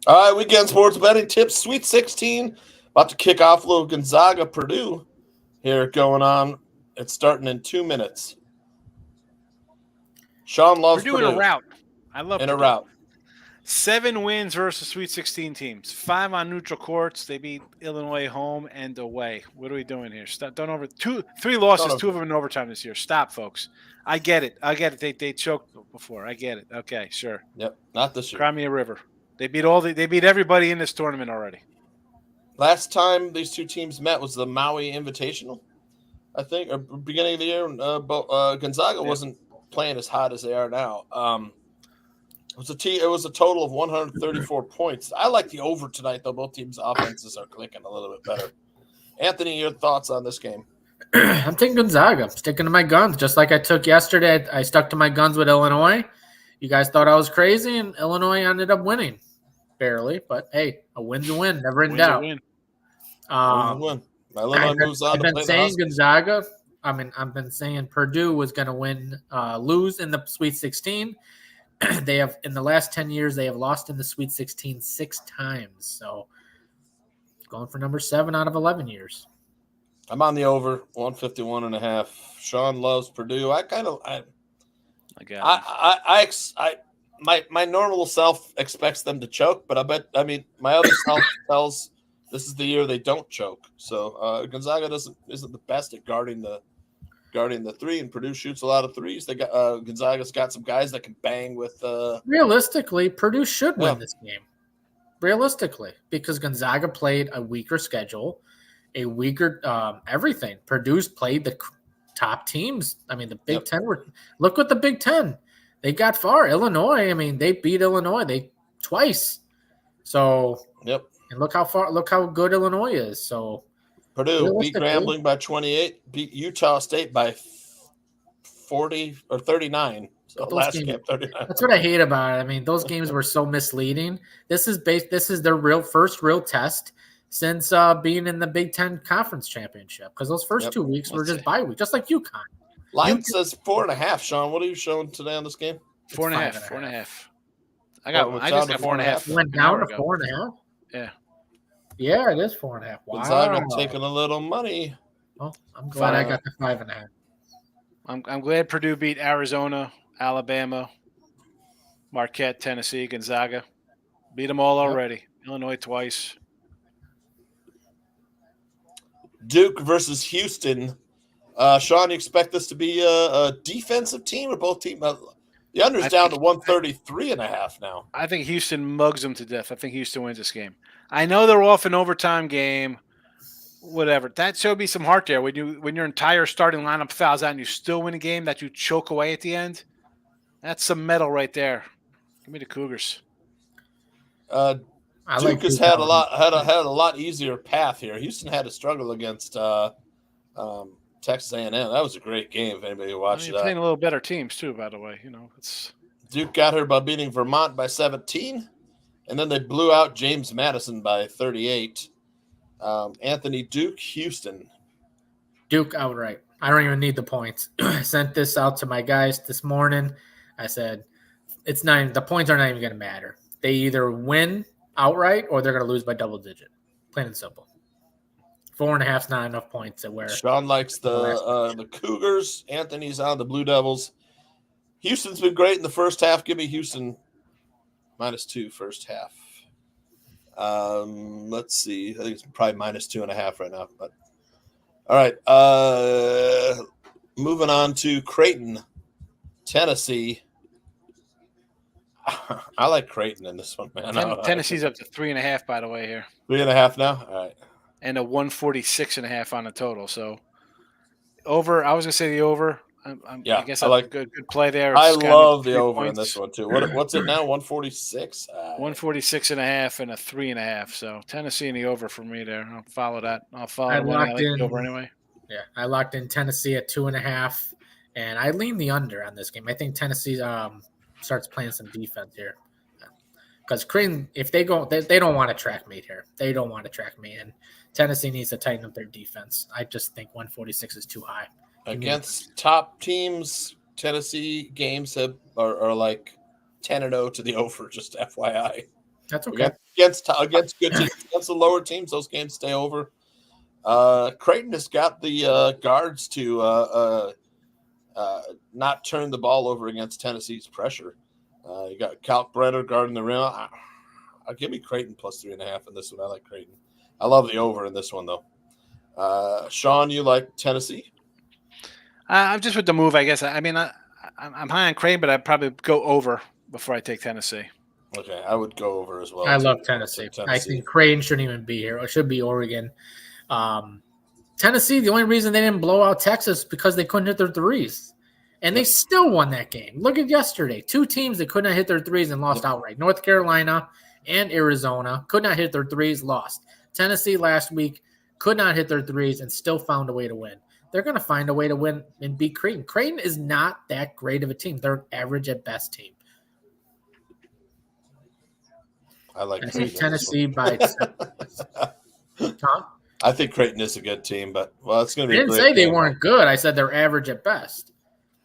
All right, weekend sports betting tips, Sweet 16, about to kick off. Little Gonzaga, Purdue here going on. It's starting in 2 minutes. Sean loves Purdue. In a route. I love Purdue. In a route. 7 wins versus Sweet 16 teams. 5 on neutral courts. They beat Illinois home and away. What are we doing here? Don't over 3 losses, 2 of them in overtime this year. Stop, folks. I get it. They choked before. I get it. Okay, sure. Yep, not this year. Cry me a river. They beat everybody in this tournament already. Last time these two teams met was the Maui Invitational, I think, or beginning of the year. Gonzaga wasn't playing as hot as they are now. It was a total of 134 points. I like the over tonight, though. Both teams' offenses are clicking a little bit better. Anthony, your thoughts on this game? I'm taking Gonzaga. I'm sticking to my guns, just like I took yesterday. I stuck to my guns with Illinois. You guys thought I was crazy, and Illinois ended up winning. Barely, but hey, a win's a win. Never in doubt. I've been saying Gonzaga. I've been saying Purdue was going to lose in the Sweet 16. They have, in the last 10 years, they have lost in the Sweet 16 6 times. So, going for number 7 out of 11 years. I'm on the over, 151.5. Sean loves Purdue. My normal self expects them to choke, but my other self tells this is the year they don't choke. So Gonzaga isn't the best at guarding the three, and Purdue shoots a lot of threes. They got Gonzaga's got some guys that can bang with. Realistically, Purdue should win this game. Realistically, because Gonzaga played a weaker schedule, a weaker everything. Purdue's played the top teams. The Big Ten look what the Big Ten. They got far. Illinois, they beat Illinois twice. So, and look how good Illinois is. So, Purdue beat Grambling by 28, beat Utah State by 40 or 39. So last game 39. That's what I hate about it. Those games were so misleading. This is their first real test since being in the Big Ten Conference Championship, because those first 2 weeks were just bye week, just like UConn. Line says 4.5. Sean, what are you showing today on this game? 4.5. 4.5. I just got 4.5. Went down to 4.5. Yeah. Yeah, it is 4.5. Wow. Gonzaga taking a little money. Well, I'm glad I got the 5.5. I'm glad Purdue beat Arizona, Alabama, Marquette, Tennessee, Gonzaga. Beat them all already. Illinois twice. Duke versus Houston. Sean, you expect this to be a defensive team or both teams? The under's down to 133.5 now. I think Houston mugs them to death. I think Houston wins this game. I know they're off an overtime game, whatever. That should be some heart there. When your entire starting lineup fouls out and you still win a game that you choke away at the end, that's some metal right there. Give me the Cougars. Duke has had a lot easier path here. Houston had to struggle against Texas A&M. That was a great game. If anybody watched that, playing a little better teams too. By the way, it's Duke got her by beating Vermont by 17, and then they blew out James Madison by 38. Anthony, Duke, Houston. Duke outright. I don't even need the points. I sent this out to my guys this morning. I said the points are not even going to matter. They either win outright or they're going to lose by double digit. Plain and simple. 4.5 is not enough points at where. Sean likes the Cougars. Anthony's on the Blue Devils. Houston's been great in the first half. Give me Houston -2 first half. Let's see. I think it's probably -2.5 right now. But all right. Moving on to Creighton, Tennessee. I like Creighton in this one, man. Tennessee's up to 3.5, by the way, here. 3.5 now? All right. And a 146.5 on the total. So over, I was going to say the over. I guess I like a good play there. I It's gotta be love the 3 over in points. this one, too. What's it now? 146? 146.5 and a 3.5. So Tennessee and the over for me there. I'll follow that. I'll follow I the one. I locked like the in. over anyway. Yeah, I locked in Tennessee at 2.5, and I lean the under on this game. I think Tennessee starts playing some defense here. Because Creighton, if they go, they don't want to track meet here. They don't want to track meet, and Tennessee needs to tighten up their defense. I just think 146 is too high. Against top teams, Tennessee games are like 10-0 to the over, just FYI. That's okay. Against good teams, against the lower teams, those games stay over. Creighton has got the guards to not turn the ball over against Tennessee's pressure. You got Kalkbrenner guarding the rim. I'll give me Creighton plus 3.5 in this one. I like Creighton. I love the over in this one, though. Sean, you like Tennessee? I'm just with the move, I guess. I mean, I'm high on Creighton, but I'd probably go over before I take Tennessee. Okay, I would go over as well. I love Tennessee. I think Creighton shouldn't even be here. It should be Oregon. Tennessee, the only reason they didn't blow out Texas is because they couldn't hit their threes. And they still won that game. Look at yesterday. 2 teams that could not hit their threes and lost outright. North Carolina and Arizona could not hit their threes, lost. Tennessee last week could not hit their threes and still found a way to win. They're going to find a way to win and beat Creighton. Creighton is not that great of a team. They're an average at best team. I think Tennessee by Tom? I think Creighton is a good team, but it's going to be. I didn't say they weren't good. I said they're average at best.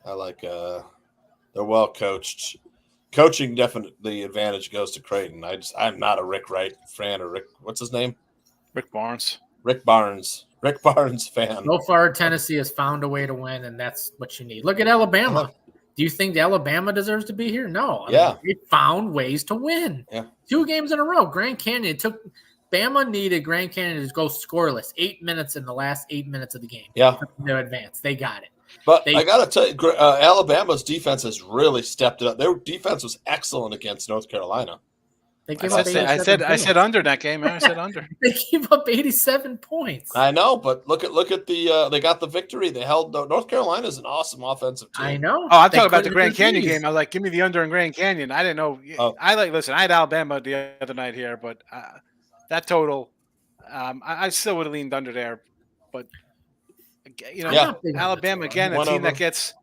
I like they're well coached. Coaching definitely advantage goes to Creighton. I'm not a Rick Wright fan or what's his name? Rick Barnes fan. So far, Tennessee has found a way to win, and that's what you need. Look at Alabama. Do you think Alabama deserves to be here? No. I mean, they found ways to win. Yeah. 2 games in a row. Grand Canyon Bama needed Grand Canyon to go scoreless 8 minutes in the last 8 minutes of the game. Yeah. To advance. They got it. But I got to tell you, Alabama's defense has really stepped it up. Their defense was excellent against North Carolina. I said under that game. I said under. They gave up 87 points. I know, but look at the they got the victory. They held North Carolina is an awesome offensive team. I know. Oh, I'm talking about the Grand Canyon game. I was like, give me the under in Grand Canyon. I didn't know. Listen, I had Alabama the other night here, but that total, I still would have leaned under there. But Alabama again, a team that gets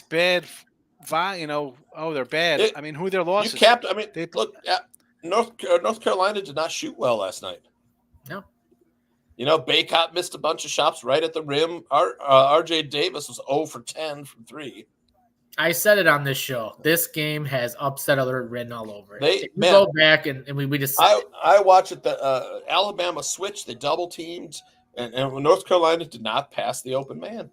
bad. They're bad. I mean, who their losses? North Carolina did not shoot well last night. No. Baycott missed a bunch of shots right at the rim. RJ Davis was 0 for 10 from 3. I said it on this show. This game has upset alert written all over it. Go back and we just. I watched it. The Alabama switched. They double teamed, and North Carolina did not pass the open man.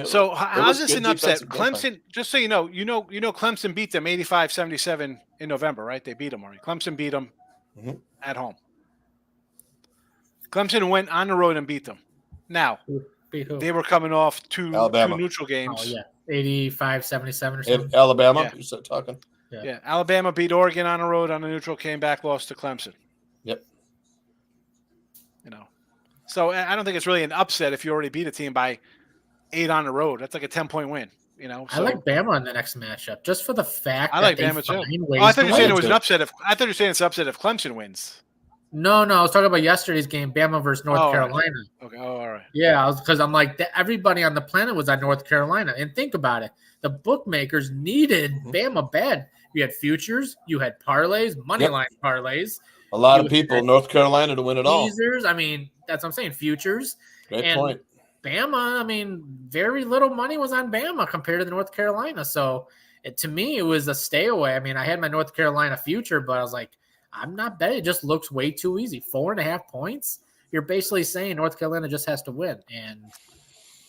So how's this an upset? Clemson, just so you know, Clemson beat them 85-77 in November, right? They beat them already. Clemson beat them at home. Clemson went on the road and beat them. Now, they were coming off two neutral games. Oh, yeah. 85-77 or something. Alabama, you started talking. Yeah, Alabama beat Oregon on the road on the neutral, came back, lost to Clemson. Yep. So I don't think it's really an upset if you already beat a team by 8 on the road. That's like a 10-point win. I like Bama in the next matchup just for the fact I like Bama too. I thought you were saying it was an upset. I thought you were saying it's upset if Clemson wins. No, I was talking about yesterday's game, Bama versus North Carolina. Right. Okay, all right. Yeah, because I'm like, everybody on the planet was on North Carolina. And think about it. The bookmakers needed Bama bad. You had futures, you had parlays, money line parlays. A lot of people, North Carolina to win it all. Teasers, I mean, that's what I'm saying, futures. Great point. Bama, I mean, very little money was on Bama compared to the North Carolina. So to me, it was a stay away. I mean, I had my North Carolina future, but I was like, I'm not betting. It just looks way too easy. 4.5 points. You're basically saying North Carolina just has to win. And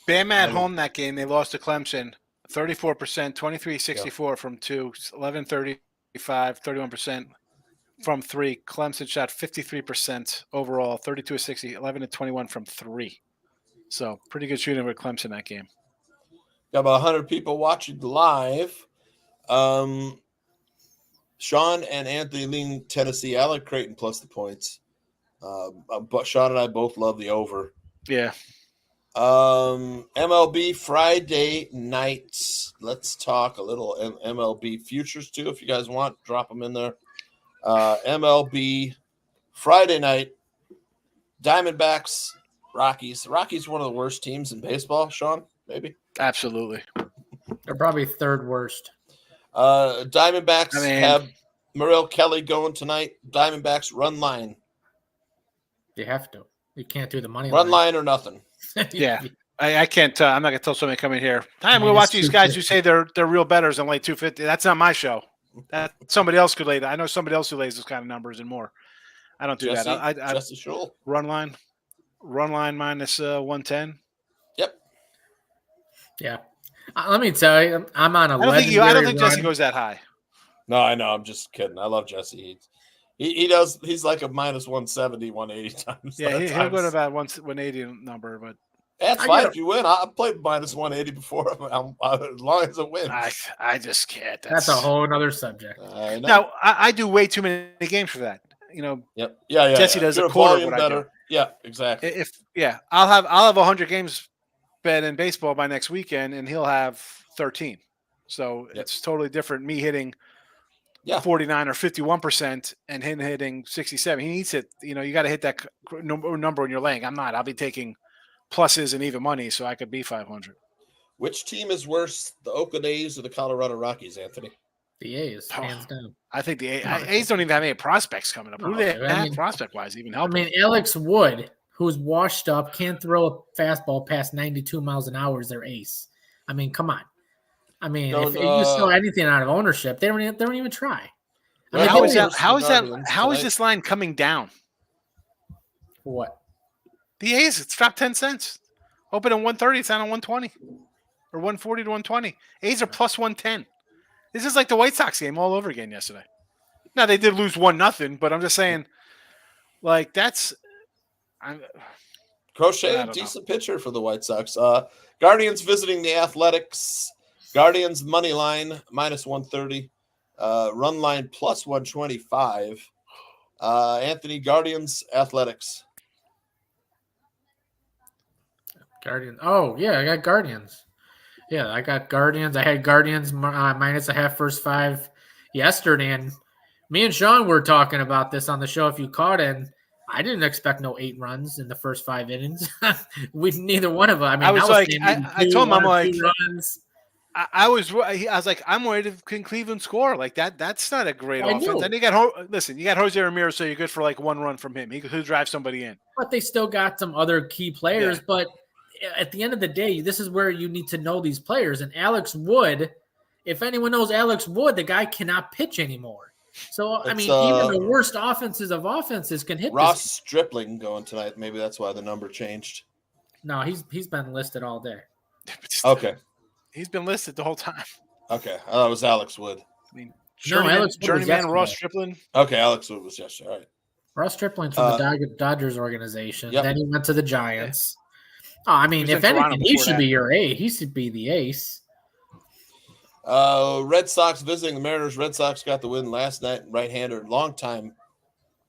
Bama at home that game, they lost to Clemson 34%, 23-64 from 2, 11-35, 31% from 3. Clemson shot 53% overall, 32-60, 11-21 from 3. So pretty good shooting with Clemson that game. Got about 100 people watching live. Sean and Anthony lean Tennessee. I like Creighton plus the points. But Sean and I both love the over. Yeah. MLB Friday nights. Let's talk a little MLB futures too. If you guys want, drop them in there. MLB Friday night. Diamondbacks, Rockies. Rockies one of the worst teams in baseball. Sean, maybe. Absolutely. They're probably third worst. Diamondbacks have Merrill Kelly going tonight. Diamondbacks run line. You have to. You can't do the money run line or nothing. Yeah. I can't. I'm not gonna tell somebody come in here. I'm gonna watch these guys who say they're real bettors and lay 250. That's not my show. That somebody else could lay that. I know somebody else who lays those kind of numbers and more. I don't do that. Jesse Schul. Run line minus 110. Yep. Yeah. Let me tell you, I'm on a I don't think Jesse goes that high. No, I know. I'm just kidding. I love Jesse. He does. He's like a minus 170, 180 times. Yeah, he'll go to about 180 number, but that's fine if you win. I played minus 180 before. As long as it wins. I just can't. That's a whole other subject. Now I do way too many games for that. Yep. Yeah. Jesse does a quarter of what I do. Yeah, exactly. I'll have 100 games bet in baseball by next weekend, and he'll have 13. So it's totally different. Me hitting 49 or 51% and him hitting 67. He needs it. You got to hit that number when you're laying. I'm not. I'll be taking pluses and even money, so I could be 500. Which team is worse, the Oakland A's or the Colorado Rockies, Anthony? The A's, hands down. I think the A's don't even have any prospects coming up. Who do they have prospect-wise even help? Alex Wood, who's washed up, can't throw a fastball past 92 miles an hour is their ace. Come on. If you saw anything out of ownership, they don't even try. How is this line coming down? What? The A's, it's dropped 10 cents. Open at 130, it's down at 120. Or 140 to 120. A's are plus 110. This is like the White Sox game all over again yesterday. Now they did lose 1-0, but I'm just saying, Crochet, decent pitcher for the White Sox. Guardians visiting the Athletics. Guardians money line minus 130. Run line plus 125. Anthony, Guardians, Athletics. Guardians. Oh, yeah, I got Guardians. Yeah, I got Guardians. I had Guardians minus a half first five yesterday, and me and Sean were talking about this on the show. If you caught it, I didn't expect no 8 runs in the first 5 innings. Neither one of them. I told him, I'm like, 2 runs. I was like, I'm worried if Cleveland score like that. That's not a great offense. And you got Jose Ramirez, so you're good for like 1 run from him. He could drive somebody in. But they still got some other key players. Yeah. But at the end of the day, this is where you need to know these players. And Alex Wood, if anyone knows Alex Wood, the guy cannot pitch anymore. So, even the worst offenses can hit Ross Stripling going tonight. Maybe that's why the number changed. No, he's been listed all day. Okay. He's been listed the whole time. Okay. I thought it was Alex Wood. Journeyman Ross Stripling. Okay, Alex Wood was yesterday. All right. Ross Stripling's from the Dodgers organization. Yep. Then he went to the Giants. Oh, if anything, he should be your ace. He should be the ace. Red Sox visiting the Mariners. Red Sox got the win last night. Right-hander, longtime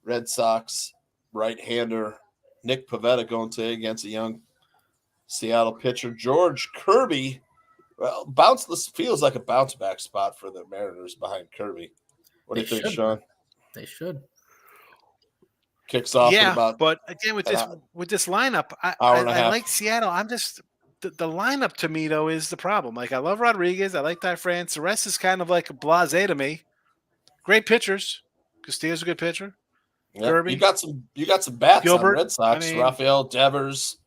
Red Sox right-hander Nick Pivetta going today against a young Seattle pitcher. George Kirby. Well, this feels like a bounce back spot for the Mariners behind Kirby. What do you think, Sean? They should. Kicks off. But again with this lineup, I like Seattle. I'm just the lineup to me though is the problem. Like I love Rodriguez, I like Ty France. The rest is kind of like a blasé to me. Great pitchers. Castillo's a good pitcher. Yep. Kirby. You got some bats Gilbert, on Red Sox. Rafael Devers.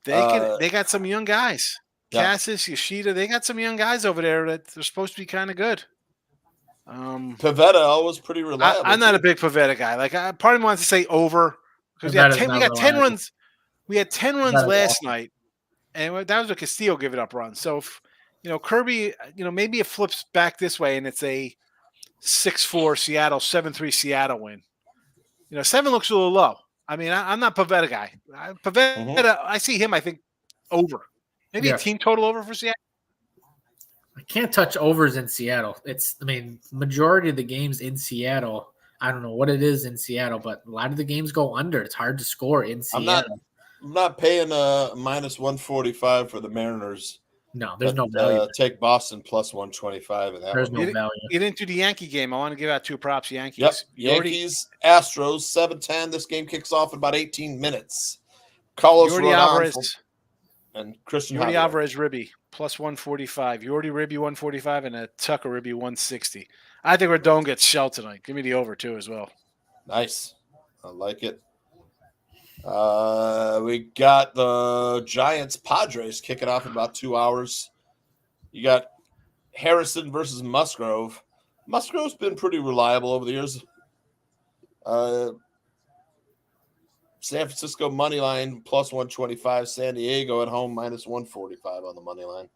They got some young guys. Cassis, Yoshida, they got some young guys over there that they're supposed to be kind of good. Pivetta always pretty reliable. I'm not a big Pivetta guy. Like, part of me wants to say over because we got 10 runs. We had 10 runs last night, and that was a Castillo giving up run. So, if, Kirby, maybe it flips back this way, and it's a 6-4 Seattle, 7-3 Seattle win. 7 looks a little low. I'm not Pivetta guy. Pivetta, I see him. I think over. Maybe a team total over for Seattle. can't touch overs in Seattle. Majority of the games in Seattle, I don't know what it is in Seattle, but a lot of the games go under. It's hard to score in Seattle. I'm not paying a minus 145 for the Mariners. No, there's no value. Take Boston plus 125 in that There's one. no value. You didn't do the Yankee game. I want to give out 2 props. Yankees. Yep. Yankees, Astros, 7-10. This game kicks off in about 18 minutes. Carlos Yordi Alvarez and Christian Yordi Alvarez Ribby plus 145. Yordi Ribby 145 and a Tucker Ribby 160. I think Rodon gets shelled tonight. Give me the over too as well. Nice. I like it. We got the Giants Padres kicking off in about 2 hours. You got Harrison versus Musgrove. Musgrove's been pretty reliable over the years. San Francisco money line plus 125. San Diego at home minus 145 on the money line.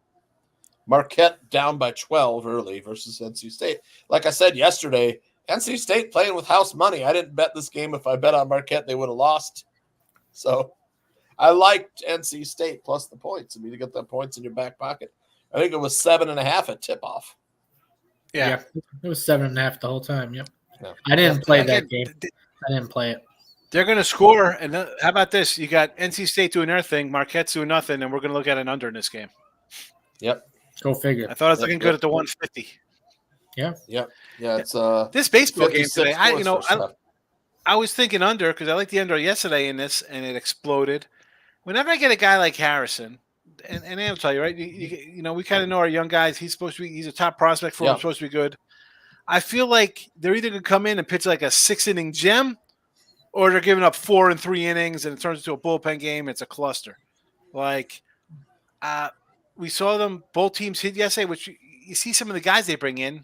Marquette down by 12 early versus NC State. Like I said yesterday, NC State playing with house money. I didn't bet this game. If I bet on Marquette, they would have lost. So I liked NC State plus the points. I mean, you get the points in your back pocket. I think it was 7.5 at tip-off. Yeah, it was 7.5 the whole time. Yep. Yeah. I didn't play that game. I didn't play it. They're going to score. And how about this? You got NC State doing their thing, Marquette's doing nothing, and we're going to look at an under in this game. Yep. Go figure. I thought it was looking good at the 150. Yeah. Yep. Yeah. It's this baseball game today. I was thinking under because I liked the under yesterday in this, and it exploded. Whenever I get a guy like Harrison, and I'll tell you, right? We kind of know our young guys. He's a top prospect for him. Supposed to be good. I feel like they're either going to come in and pitch like a 6-inning gem, or they're giving up 4 and 3 innings, and it turns into a bullpen game. It's a cluster. We saw them both teams hit yesterday, which you see some of the guys they bring in,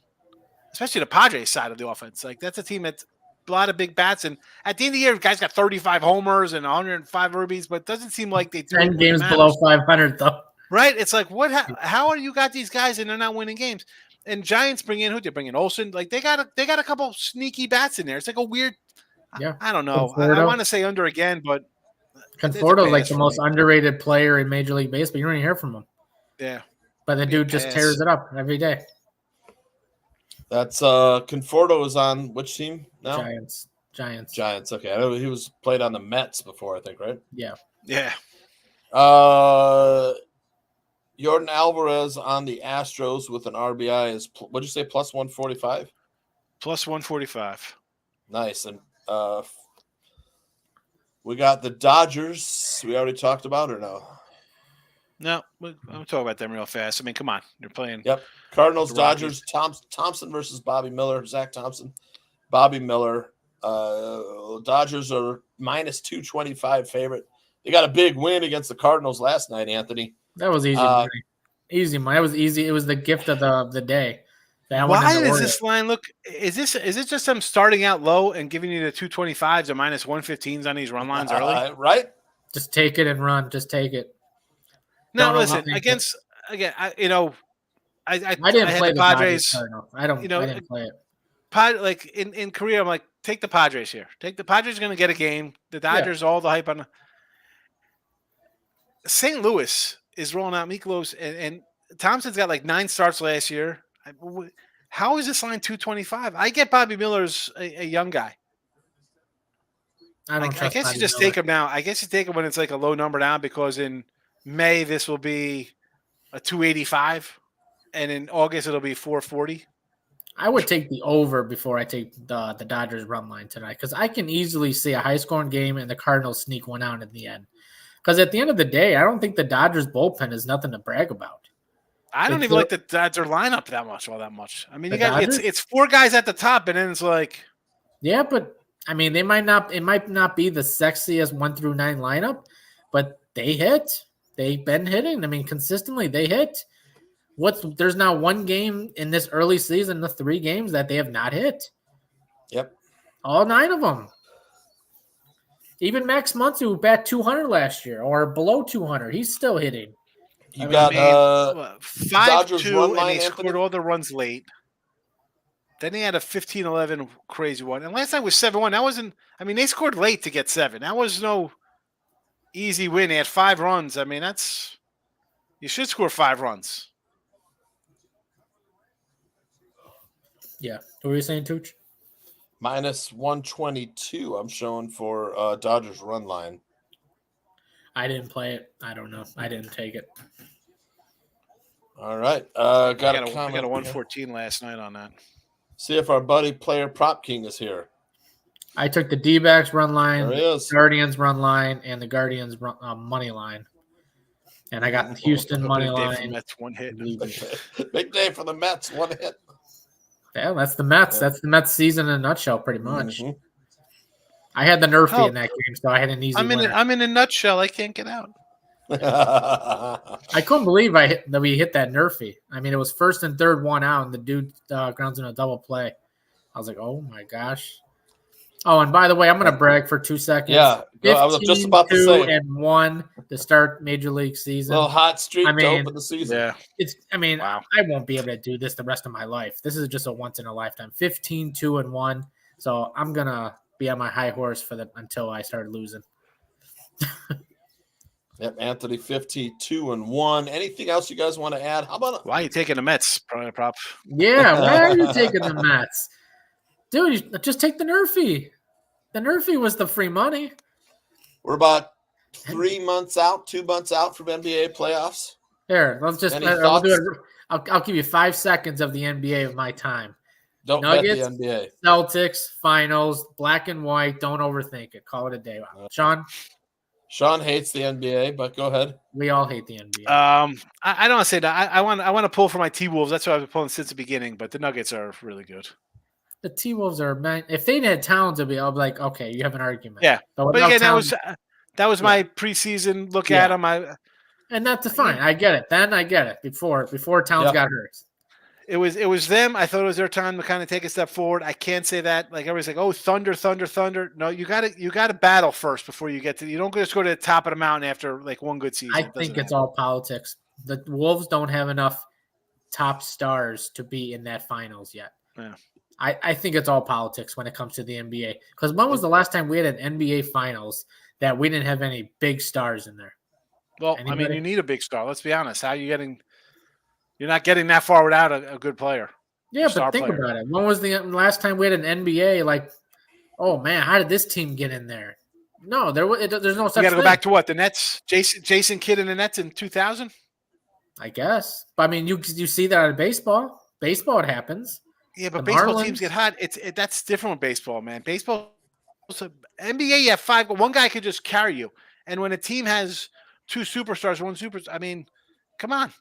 especially the Padres side of the offense. Like that's a team that's a lot of big bats, and at the end of the year, guys got 35 homers and 105 ribbies, but it doesn't seem like they do 10 games below 500 though. Right? It's like what? How are you got these guys and they're not winning games? And Giants bring in who? They bring in Olsen. Like they got a couple sneaky bats in there. It's like a weird. Yeah, I don't know. I want to say under again, but Conforto's like the most underrated player in Major League Baseball. You don't even hear from him. Yeah, but the dude just tears it up every day. That's Conforto is on which team now? Giants. Okay, I know he was played on the Mets before, I think, right? Yeah. Jordan Alvarez on the Astros with an RBI is what'd you say? Plus 145. Plus 145. Nice, and we got the Dodgers. We already talked about or no? No, I'm talking about them real fast. I mean, come on, you're playing. Yep. Cardinals, Dodgers, Thompson versus Bobby Miller. Zach Thompson, Bobby Miller. Dodgers are minus 225 favorite. They got a big win against the Cardinals last night, Anthony. That was easy. Easy money. That was easy. It was the gift of the day. Why does this line look? Is it just them starting out low and giving you the 225s or minus 115s on these run lines early? Right. Just take it and run. Just take it. No, listen. I didn't play the Padres. I didn't play it. Like in Korea, I'm like, take the Padres here. Take the Padres are going to get a game. The Dodgers, all the hype on. St. Louis is rolling out Miklos, and Thompson's got like 9 starts last year. How is this line 225? I get Bobby Miller's a young guy. I guess you just take him now. I guess you take him when it's like a low number now because in May this will be a 285, and in August it'll be 440. I would take the over before I take the Dodgers run line tonight because I can easily see a high-scoring game and the Cardinals sneak one out in the end. Because at the end of the day, I don't think the Dodgers bullpen is nothing to brag about. I don't even like the Dodger lineup that much. I mean, it's 4 guys at the top, and then it's like, yeah, but I mean, it might not be the sexiest 1 through 9 lineup, but they hit. They've been hitting. I mean, consistently they hit. There's now 1 game in this early season, the 3 games that they have not hit. Yep, all 9 of them. Even Max Muncy, who bat 200 last year or below 200, he's still hitting. You got 5-2, and they scored all the runs late. Then they had a 15-11 crazy one. And last night was 7-1. That wasn't – I mean, they scored late to get 7. That was no easy win. They had 5 runs. I mean, you should score 5 runs. Yeah. What were you saying, Tooch? Minus 122. I'm showing for Dodgers run line. I didn't play it. I don't know. I didn't take it. All right. I Got got a a comment. 114 last night on that. See if our buddy player Prop King is here. I took the D-backs run line, There he is. Guardians run line, and the Guardians money line. And I got the Houston money Big day for line. Mets, one hit. Big day for the Mets. One hit. Yeah, that's the Mets. Yeah. That's the Mets season in a nutshell, pretty much. Mhm. I had the Nerfy Oh. in that game, so I had an easy I'm in a nutshell. I can't get out. I couldn't believe that we hit that Nerfy. I mean, it was first and third, one out, and the dude grounds in a double play. I was like, oh my gosh. Oh, and by the way, I'm going to brag for 2 seconds. Yeah, I was just about to say. 15-2-1 to start Major League season. Little hot streak I mean, to open the season. Yeah. Wow. I won't be able to do this the rest of my life. This is just a once in a lifetime. 15-2-1. So I'm going to be on my high horse until I start losing. Yep, Anthony 52-1. Anything else you guys want to add? How about why are you taking the Mets? Prop. Yeah, why are you taking the Mets? Dude, just take the Nerfy. The Nerfy was the free money. We're about 2 months out from NBA playoffs. Here, let's just I'll do it. I'll give you 5 seconds of the NBA of my time. Don't Nuggets, bet the NBA. Celtics, finals, black and white. Don't overthink it. Call it a day. Sean hates the NBA, but go ahead. We all hate the NBA. I don't want to say that. I want to pull for my T-Wolves. That's what I've been pulling since the beginning. But the Nuggets are really good. The T-Wolves are, man. If they had Towns, I'll be like, okay, you have an argument. Yeah, but again, Towns, that was my preseason look at him. And that's fine. I get it. Then I get it. Before Towns got hurt. It was them. I thought it was their time to kind of take a step forward. I can't say that. Like everybody's like, oh, Thunder. No, you got to battle first before you get to. You don't just go to the top of the mountain after like one good season. I think it's all politics. The Wolves don't have enough top stars to be in that finals yet. Yeah. I think it's all politics when it comes to the NBA. Because when was the last time we had an NBA finals that we didn't have any big stars in there? Well, anybody? I mean, you need a big star. Let's be honest. How are you getting? You're not getting that far without a good player. Yeah, but think about it. When was the last time we had an NBA like, oh man, how did this team get in there? No, there's no such thing. You got to go back to what? The Nets, Jason Kidd and the Nets in 2000? I guess. But I mean, you see that in baseball. Baseball, it happens. Yeah, but baseball teams get hot. That's different with baseball, man. Baseball, NBA, you have 5. One guy could just carry you. And when a team has 2 superstars, I mean, come on.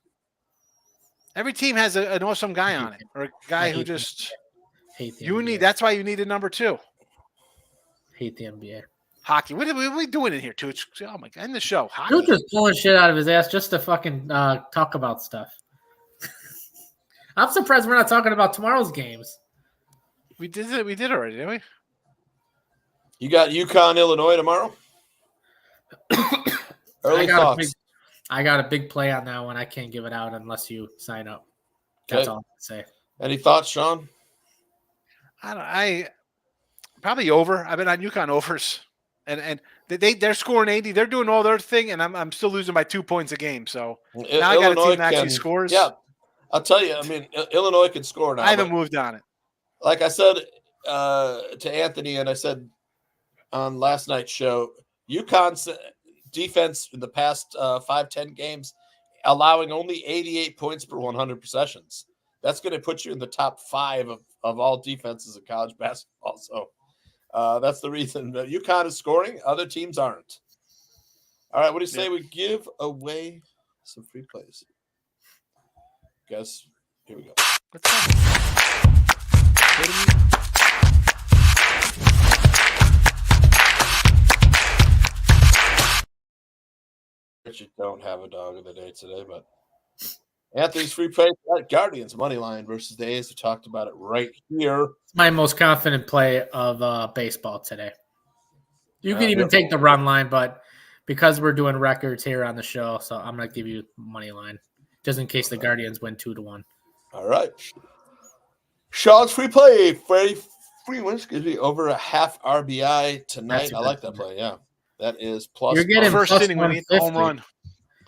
Every team has an awesome guy on it, or a guy who just That's why you need a number 2. Hate the NBA. Hockey. What are we doing in here, Tooch? Oh my God! End the show. Hockey. Tooch is pulling shit out of his ass just to fucking talk about stuff. I'm surprised we're not talking about tomorrow's games. We did it. We did already, didn't we? You got UConn, Illinois tomorrow. Early thoughts. I got a big play on that one. I can't give it out unless you sign up. That's all I can say. Any thoughts, Sean? I probably over. I've been on UConn overs, and they're scoring 80. They're doing all their thing, and I'm still losing by 2 points a game. So now I got a team that actually scores. Yeah, I'll tell you. I mean, Illinois can score now. I haven't moved on it. Like I said to Anthony, and I said on last night's show, UConn's defense in the past 5-10 games, allowing only 88 points per 100 possessions. That's going to put you in the top 5 of all defenses in college basketball. So that's the reason that UConn is scoring. Other teams aren't. All right, what do you say we give away some free plays? Guys, here we go. Let's go. You don't have a dog of the day today, but Anthony's free play Guardians money line versus the A's. We talked about it right here. It's my most confident play of baseball today. You can even take the run line, but because we're doing records here on the show, so I'm going to give you money line just in case the Guardians win 2-1. All right. Sean's free play. Free wins gives me over a half RBI tonight. I like that play. Yeah. That is plus. You're getting first plus inning when he hit the home run.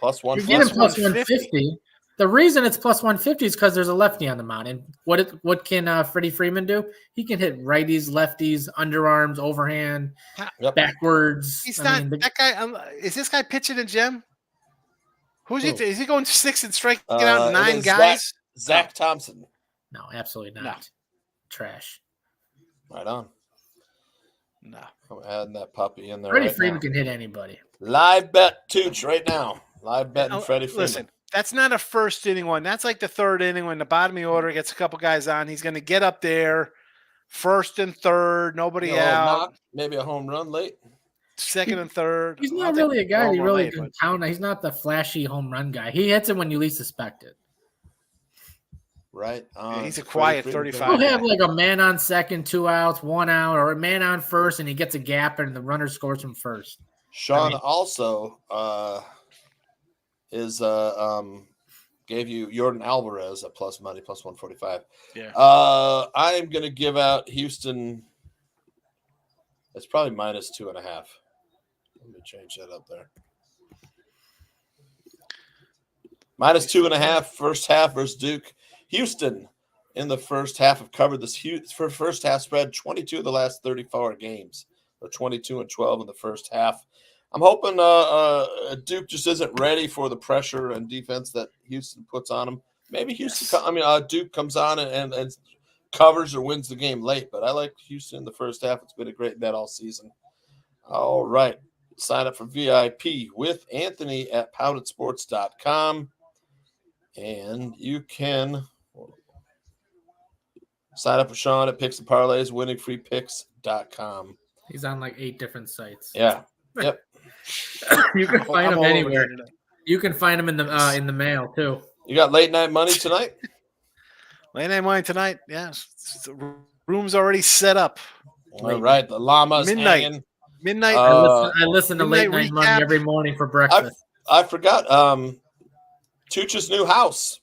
Plus 150. You're getting plus 150. The reason it's plus 150 is because there's a lefty on the mound. And what can Freddie Freeman do? He can hit righties, lefties, underarms, overhand, backwards. He's that guy. Is this guy pitching a gem? Who's he? Is he going 6 and striking out 9 guys? Zach Thompson. No, absolutely not. No. Trash. Right on. No. I'm adding that puppy in there. Freddie Freeman can hit anybody. Live bet Tooch right now. Live bet Freddie Freeman. Listen, that's not a first inning one. That's like the third inning when the bottom of the order gets a couple guys on. He's going to get up there, first and third, nobody out. Maybe a home run late. Second and third. He's not really a guy you really can count on. He's not the flashy home run guy. He hits it when you least suspect it. Right. He's a quiet 35. He'll have like a man on second, 2 outs, 1 out, or a man on first, and he gets a gap, and the runner scores from first. Sean also gave you Jordan Alvarez at plus money, plus 145. Yeah. I'm going to give out Houston. It's probably minus 2.5. Let me change that up there. Minus 2.5 first half versus Duke. Houston in the first half have covered this first half spread 22 of the last 34 games, or 22-12 in the first half. I'm hoping Duke just isn't ready for the pressure and defense that Houston puts on them. Maybe Duke comes on and covers or wins the game late, but I like Houston in the first half. It's been a great bet all season. All right. Sign up for VIP with Anthony at PoundedSports.com, and you can sign up for Sean at Picks and Parlays, winningfreepicks.com. He's on like 8 different sites. Yeah. Yep. You can find him anywhere. You can find him in the mail too. You got late night money tonight? Late night money tonight. Yes. The room's already set up. All right. The llama's midnight. hanging. Midnight. I listen to late night money every morning for breakfast. I forgot. Tooch's new house.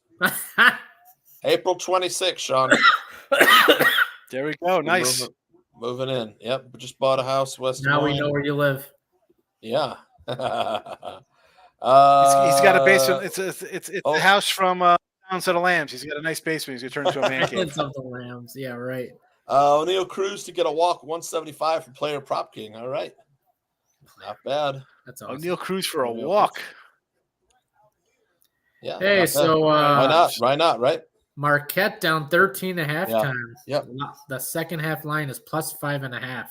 April 26th, Sean. There we go. Nice. Moving in. Yep. We just bought a house west. Now we know where you live. Yeah. He's got a basement. It's a house from Silence of the Lambs. He's got a nice basement. He's going to turn into a man cave. Silence of the Lambs. Yeah, right. O'Neal Cruz to get a walk, 175 from Player Prop King. All right. Not bad. That's awesome. O'Neal Cruz for a walk. Yeah. Hey, so why not, right? Marquette down 13 at halftime. Yep. The second half line is plus 5.5.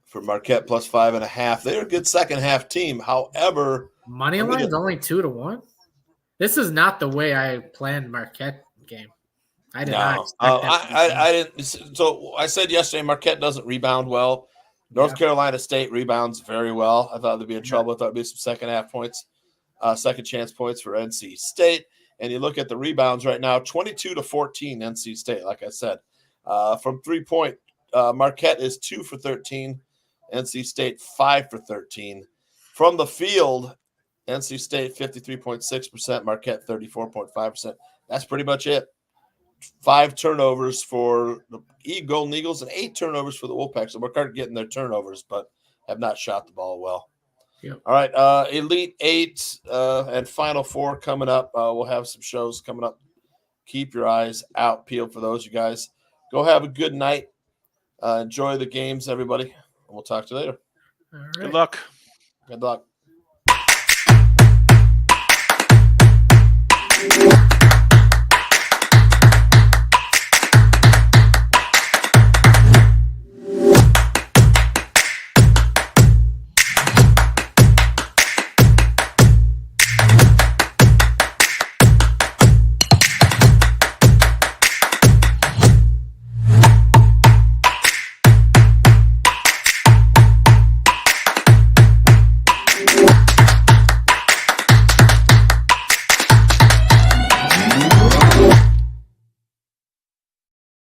For Marquette, plus 5.5. They're a good second half team. However, money line is only 2-1. This is not the way I planned Marquette game. I did not expect that. I didn't. So I said yesterday, Marquette doesn't rebound well. North Carolina State rebounds very well. I thought they'd be in trouble. I thought it'd be some second half points, second chance points for NC State. And you look at the rebounds right now, 22-14 NC State. Like I said, from 3-point, Marquette is 2 for 13. NC State 5 for 13. From the field, NC State 53.6%, Marquette 34.5%. That's pretty much it. 5 turnovers for the Golden Eagles and 8 turnovers for the Wolfpack. So Marquette getting their turnovers, but have not shot the ball well. Yep. All right, Elite 8 and Final 4 coming up. We'll have some shows coming up. Keep your eyes out peeled for those, you guys. Go have a good night. Enjoy the games, everybody. We'll talk to you later. All right. Good luck. Good luck.